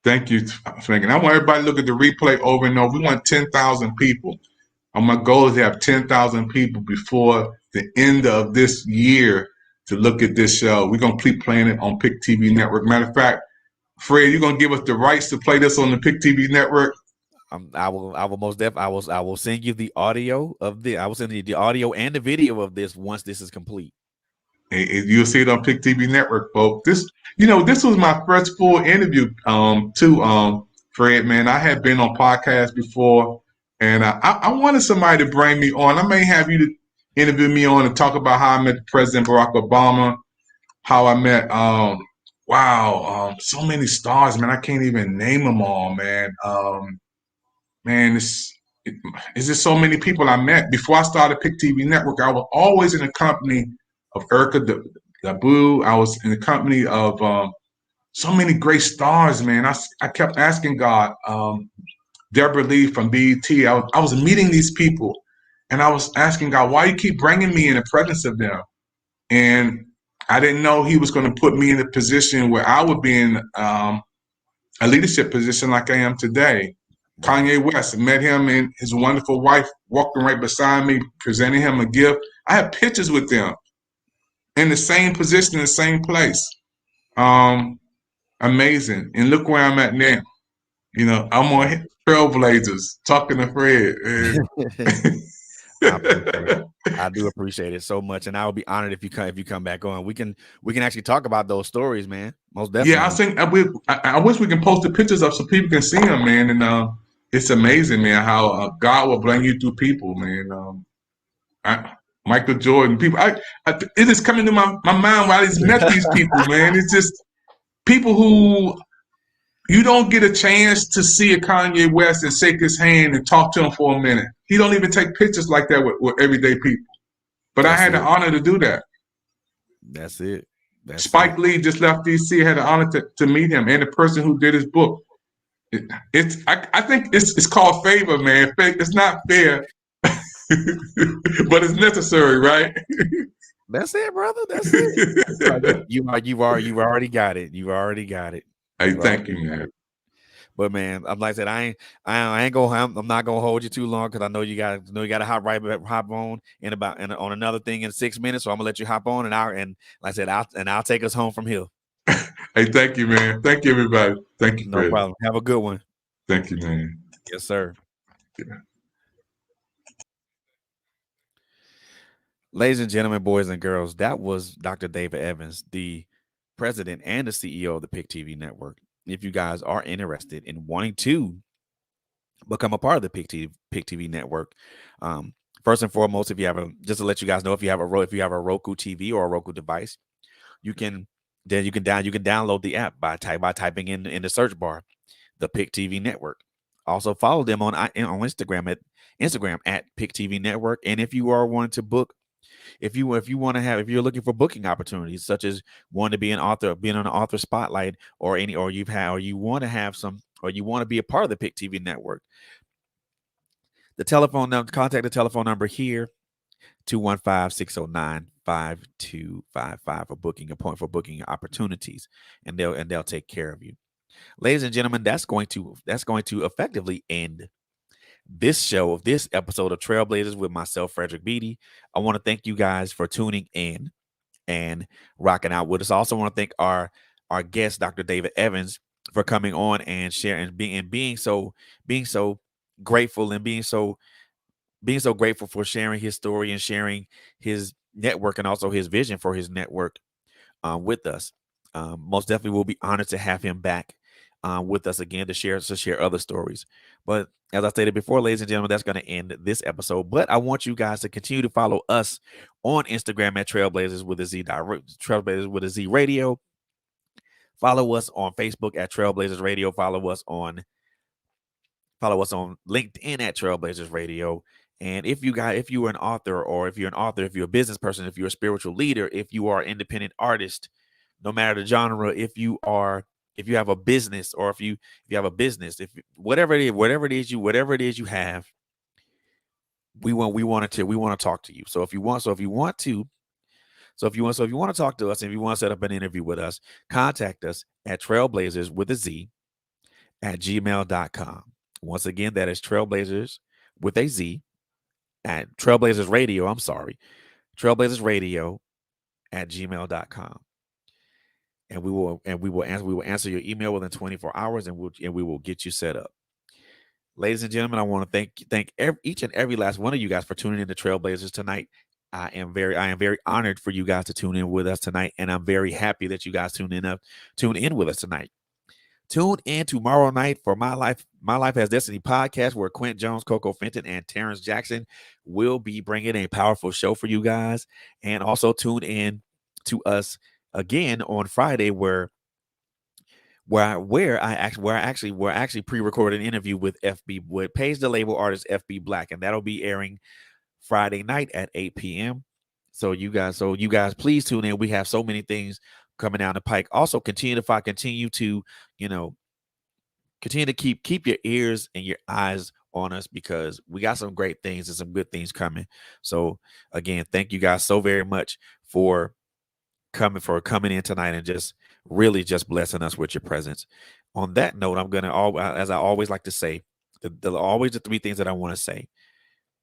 Thank you, Frank. And I want everybody to look at the replay over and over. We want 10,000 people. My goal is to have 10,000 people before the end of this year to look at this show. We're going to keep playing it on Pick TV Network. Matter of fact, Fred, you're going to give us the rights to play this on the Pick TV Network? I will most definitely I will send you the audio I will send you the audio and the video of this once this is complete. You'll see it on Pick TV Network, folks. This was my first full interview, too, Fred, man. I had been on podcasts before, and I wanted somebody to bring me on. I may have you to interview me on and talk about how I met President Barack Obama, how I met, so many stars, man. I can't even name them all, man. Man, it's just so many people I met. Before I started Pick TV Network, I was always in the company of Erica Dabu. I was in the company of so many great stars, man. I kept asking God, Deborah Lee from BET. I was meeting these people, and I was asking God, why you keep bringing me in the presence of them? And I didn't know He was going to put me in a position where I would be in a leadership position like I am today. Wow. Kanye West, met him and his wonderful wife walking right beside me, presenting him a gift. I have pictures with them in the same position, in the same place. Amazing. And look where I'm at now. I'm on TrailBlazerz talking to Fred. I appreciate it. I do appreciate it so much, and I will be honored if you come back on. We can actually talk about those stories, man. Most Yeah, definitely. I wish we can post the pictures up so people can see them, man. And it's amazing, man, how God will bring you through people, man. Michael Jordan, people. It is coming to my mind while he's met these people, man. It's just people who you don't get a chance to see a Kanye West and shake his hand and talk to him for a minute. He don't even take pictures like that with everyday people. But I That's had the it. honor to do that. That's it. That's it. Spike Lee just left DC. I had the honor to meet him and the person who did his book. I think it's called favor, man. It's not fair, but it's necessary, right? That's it, brother. That's it. You've already got it. You've already got it. Hey, You've thank already you, got man. it. But man, I'm like I said, I ain't gonna I'm not gonna hold you too long because I know you got to hop on on another thing in 6 minutes. So I'm gonna let you hop on and like I said, I'll take us home from here. Hey, thank you, man. Thank you, everybody. Thank you, No Fred. problem. Have a good one. Thank you, man. Yes, sir. Yeah. Ladies and gentlemen, boys and girls, that was Dr. David Evans, the president and the CEO of the Pick TV network. If you guys are interested in wanting to become a part of the Pick TV network, first and foremost, if you have just to let you guys know, if you have a Roku TV or a Roku device, you can you can download the app by typing in the search bar the Pick TV network. Also follow them on Instagram at Pick TV Network. And if you are wanting to book, if you're looking for booking opportunities, such as wanting to be an author, being on an author spotlight, or you want to have some, or you want to be a part of the Pick TV Network, contact the telephone number here, 215-609-5255 for booking opportunities, and they'll take care of you. Ladies and gentlemen, that's going to effectively end this episode of Trailblazers with myself, Frederick Beaty. I want to thank you guys for tuning in and rocking out with us. I also want to thank our guest, Dr. David Evans, for coming on and sharing and being so grateful, and being so grateful for sharing his story and sharing his network, and also his vision for his network with us. Most definitely, we'll be honored to have him back with us again to share other stories. But as I stated before, ladies and gentlemen, that's going to end this episode. But I want you guys to continue to follow us on Instagram at Trailblazers with a Z, Trailblazers with a Z Radio. Follow us on Facebook at Trailblazers Radio. Follow us on LinkedIn at Trailblazers Radio. And if you're an author, or if you're a business person, if you're a spiritual leader, if you are an independent artist, no matter the genre, if you have a business, or if you have a business, whatever it is you have, we want to talk to you. So if you want to talk to us, and if you want to set up an interview with us, contact us at TrailBlazerz with a Z at gmail.com. Once again, that is TrailBlazerz with a Z at TrailBlazerz Radio. I'm sorry, TrailBlazerz Radio at gmail.com. And we will answer your email within 24 hours, and we will get you set up. Ladies and gentlemen, I want to thank each and every last one of you guys for tuning in to Trailblazers tonight. I am very honored for you guys to tune in with us tonight, and I'm very happy that you guys tune in with us tonight. Tune in tomorrow night for My Life Has Destiny podcast, where Quint Jones, Coco Fenton, and Terrence Jackson will be bringing a powerful show for you guys. And also tune in to us again on Friday, where I actually pre-recorded an interview with Page the Label artist FB Black, and that'll be airing Friday night at 8 p.m. So you guys, please tune in. We have so many things coming down the pike. Also, continue to keep your ears and your eyes on us, because we got some great things and some good things coming. So again, thank you guys so very much for coming in tonight and just really just blessing us with your presence. On that note, I'm gonna, as I always like to say, always the three things that I want to say.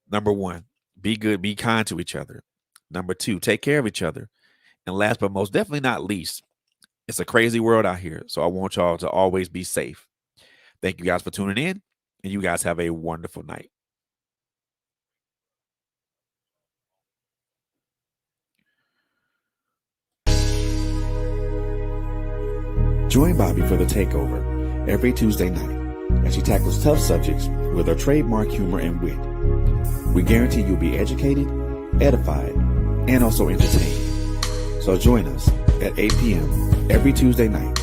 Number one, be good, be kind to each other. Number two, take care of each other. And last but most definitely not least, it's a crazy world out here, so I want y'all to always be safe. Thank you guys for tuning in, and you guys have a wonderful night. Join Bobby for The Takeover every Tuesday night as she tackles tough subjects with her trademark humor and wit. We guarantee you'll be educated, edified, and also entertained. So join us at 8 p.m. every Tuesday night,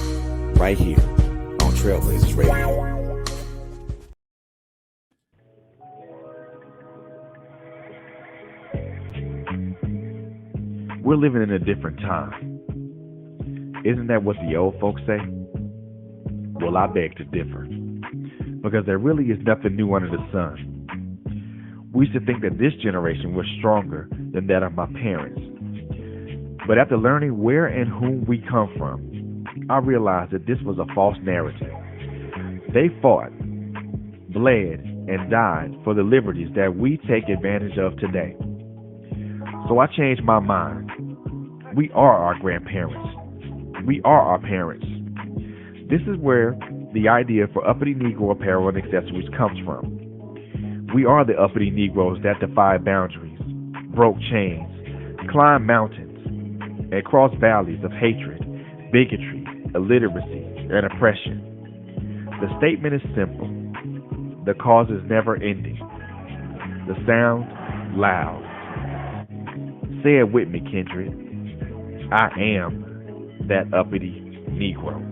right here on TrailBlazerz Radio. We're living in a different time. Isn't that what the old folks say? Well, I beg to differ, because there really is nothing new under the sun. We used to think that this generation was stronger than that of my parents. But after learning where and whom we come from, I realized that this was a false narrative. They fought, bled, and died for the liberties that we take advantage of today. So I changed my mind. We are our grandparents. We are our parents. This is where the idea for uppity Negro apparel and accessories comes from. We are the uppity Negroes that defy boundaries, broke chains, climbed mountains, and crossed valleys of hatred, bigotry, illiteracy, and oppression. The statement is simple. The cause is never ending. The sound, loud. Say it with me, kindred. I am that uppity Negro.